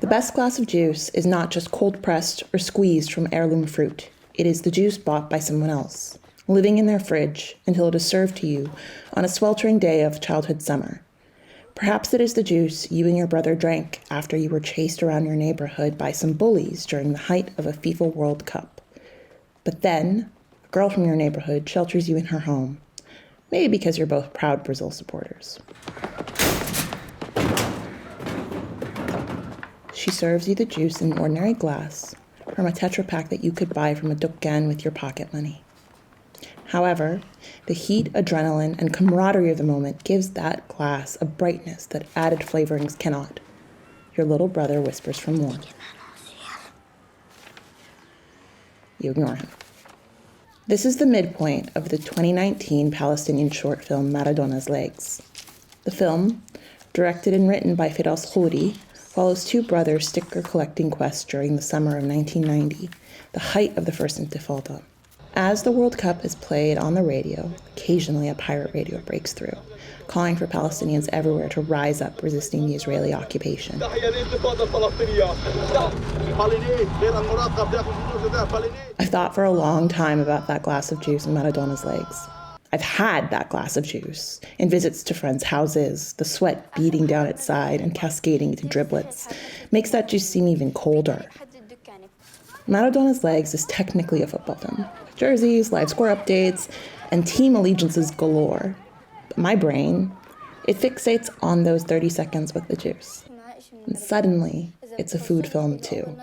The best glass of juice is not just cold-pressed or squeezed from heirloom fruit. It is the juice bought by someone else, living in their fridge until it is served to you on a sweltering day of childhood summer. Perhaps it is the juice you and your brother drank after you were chased around your neighborhood by some bullies during the height of a FIFA World Cup. But then, a girl from your neighborhood shelters you in her home, maybe because you're both proud Brazil supporters. She serves you the juice in an ordinary glass from a Tetra Pak that you could buy from a dukkan with your pocket money. However, the heat, adrenaline, and camaraderie of the moment gives that glass a brightness that added flavorings cannot. Your little brother whispers for more. You ignore him. This is the midpoint of the 2019 Palestinian short film Maradona's Legs. The film, directed and written by Vittles, follows two brothers' sticker-collecting quest during the summer of 1990, the height of the first Intifada. As the World Cup is played on the radio, occasionally a pirate radio breaks through, calling for Palestinians everywhere to rise up resisting the Israeli occupation. I've thought for a long time about that glass of juice in Maradona's Legs. I've had that glass of juice in visits to friends' houses. The sweat beating down its side and cascading into driblets makes that juice seem even colder. Maradona's Legs is technically a football film. Jerseys, live score updates, and team allegiances galore. But my brain, it fixates on those 30 seconds with the juice. And suddenly, it's a food film too.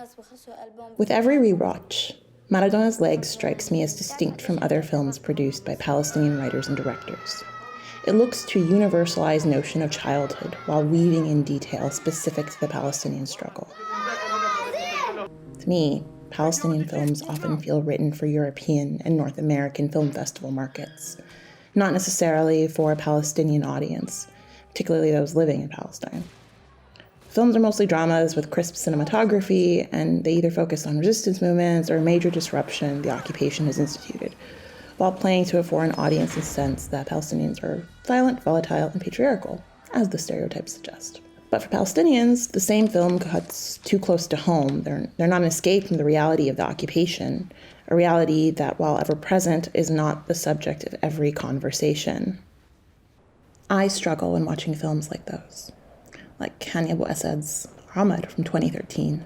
With every rewatch, Maradona's Legs strikes me as distinct from other films produced by Palestinian writers and directors. It looks to a universalized notion of childhood while weaving in details specific to the Palestinian struggle. To me, Palestinian films often feel written for European and North American film festival markets, not necessarily for a Palestinian audience, particularly those living in Palestine. Films are mostly dramas with crisp cinematography, and they either focus on resistance movements or major disruption the occupation has instituted, while playing to a foreign audience's sense that Palestinians are violent, volatile, and patriarchal, as the stereotypes suggest. But for Palestinians, the same film cuts too close to home. They're not an escape from the reality of the occupation, a reality that, while ever present, is not the subject of every conversation. I struggle when watching films like those, like Hani Abu Assad's Ahmad from 2013,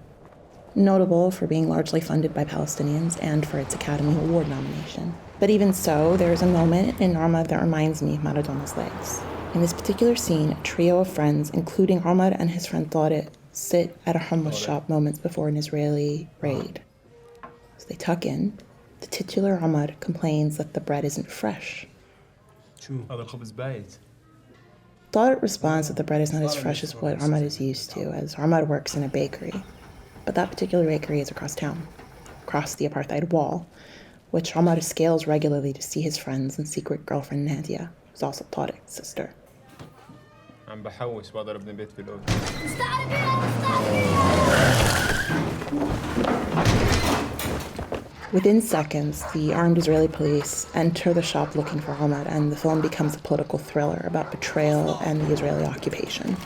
notable for being largely funded by Palestinians and for its Academy Award nomination. But even so, there's a moment in Ahmad that reminds me of Maradona's Legs. In this particular scene, a trio of friends, including Ahmad and his friend Tariq, sit at a hummus shop moments before an Israeli raid. As they tuck in, the titular Ahmad complains that the bread isn't fresh. Tariq responds that the bread is not as fresh as what Ahmad is used to, as Ahmad works in a bakery. But that particular bakery is across town, across the apartheid wall, which Ahmad scales regularly to see his friends and secret girlfriend Nadia, who's also Tariq's sister. Within seconds, the armed Israeli police enter the shop looking for Ahmad, and the film becomes a political thriller about betrayal and the Israeli occupation.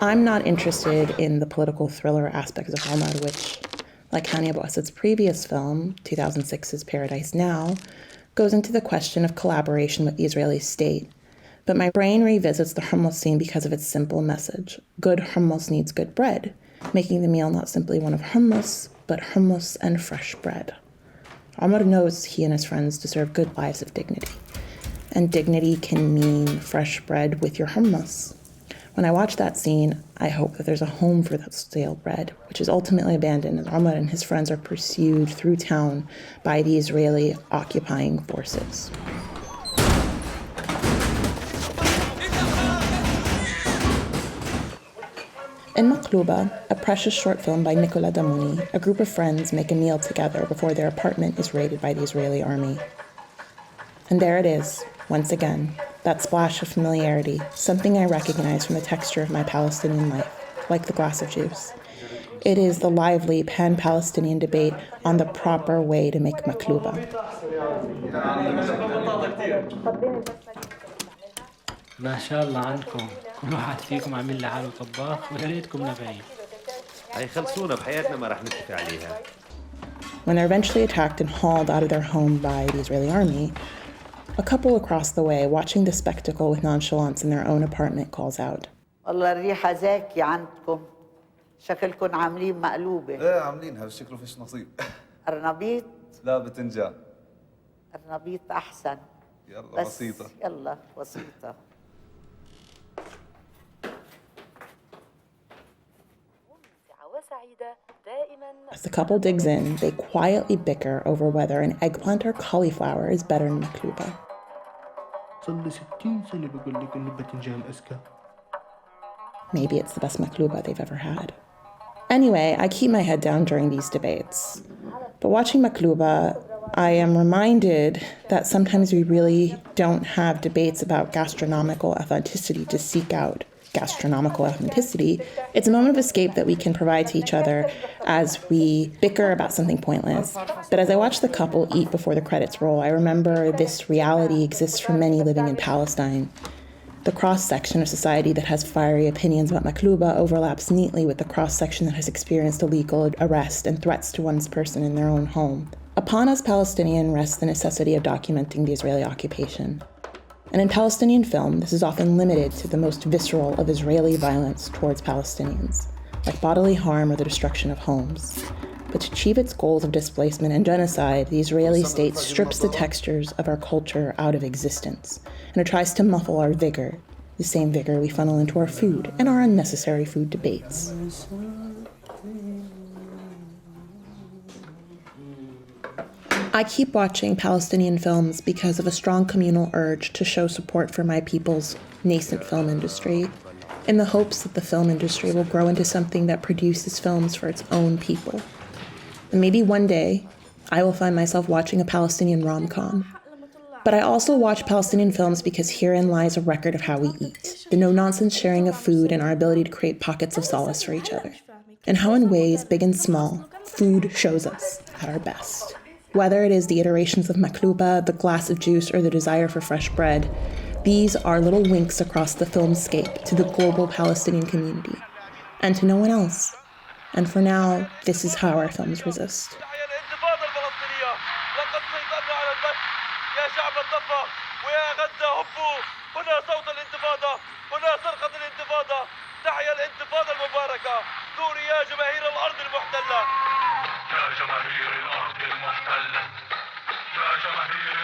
I'm not interested in the political thriller aspects of Ahmad, which, like Hani Abu Assad's previous film, 2006's Paradise Now, goes into the question of collaboration with the Israeli state. But my brain revisits the hummus scene because of its simple message. Good hummus needs good bread, making the meal not simply one of hummus, but hummus and fresh bread. Ahmad knows he and his friends deserve good lives of dignity. And dignity can mean fresh bread with your hummus. When I watch that scene, I hope that there's a home for that stale bread, which is ultimately abandoned as Ahmad and his friends are pursued through town by the Israeli occupying forces. In Maqluba, a precious short film by Nicola Damoni, a group of friends make a meal together before their apartment is raided by the Israeli army. And there it is, once again, that splash of familiarity, something I recognize from the texture of my Palestinian life, like the glass of juice. It is the lively pan-Palestinian debate on the proper way to make maqluba. ما شاء الله عنكم، كل واحد فيكم عامل لحاله طباخ ويا ريتكم نبعين. هيخلصونا بحياتنا ما رح نتفق عليها. When they're eventually attacked and hauled out of their home by the Israeli army, a couple across the way, watching the spectacle with nonchalance in their own apartment, calls out, والله الريحة زاكية عندكم، شكلكم عاملين مقلوبة. ايه عاملينها بس شكله فيش نصيب. قرنبيط؟ لا بتنجان. قرنبيط أحسن. يلا بسيطة. يلا بسيطة. as the couple digs in, they quietly bicker over whether an eggplant or cauliflower is better than maqluba. صار لي 60 سنة بقول لك إن الباذنجان أذكى. Maybe it's the best maqluba they've ever had. Anyway, I keep my head down during these debates. But watching maqluba, I am reminded that sometimes we really don't have debates about gastronomical authenticity to seek out gastronomical authenticity. It's a moment of escape that we can provide to each other as we bicker about something pointless. But as I watch the couple eat before the credits roll, I remember this reality exists for many living in Palestine. The cross-section of society that has fiery opinions about maqluba overlaps neatly with the cross-section that has experienced illegal arrest and threats to one's person in their own home. Upon us Palestinian rests the necessity of documenting the Israeli occupation. And in Palestinian film, this is often limited to the most visceral of Israeli violence towards Palestinians, like bodily harm or the destruction of homes. But to achieve its goals of displacement and genocide, the Israeli state strips the textures of our culture out of existence, and it tries to muffle our vigor, the same vigor we funnel into our food and our unnecessary food debates. I keep watching Palestinian films because of a strong communal urge to show support for my people's nascent film industry, in the hopes that the film industry will grow into something that produces films for its own people. And maybe one day, I will find myself watching a Palestinian rom-com. But I also watch Palestinian films because herein lies a record of how we eat, the no-nonsense sharing of food and our ability to create pockets of solace for each other, and how in ways big and small, food shows us at our best. Whether it is the iterations of maqluba, the glass of juice, or the desire for fresh bread, these are little winks across the filmscape to the global Palestinian community, and to no one else. And for now, this is how our films resist. تحيا الانتفاضة المباركة. دوري يا جماهير الأرض المحتلة. يا جماهير الأرض المحتلة. يا جماهير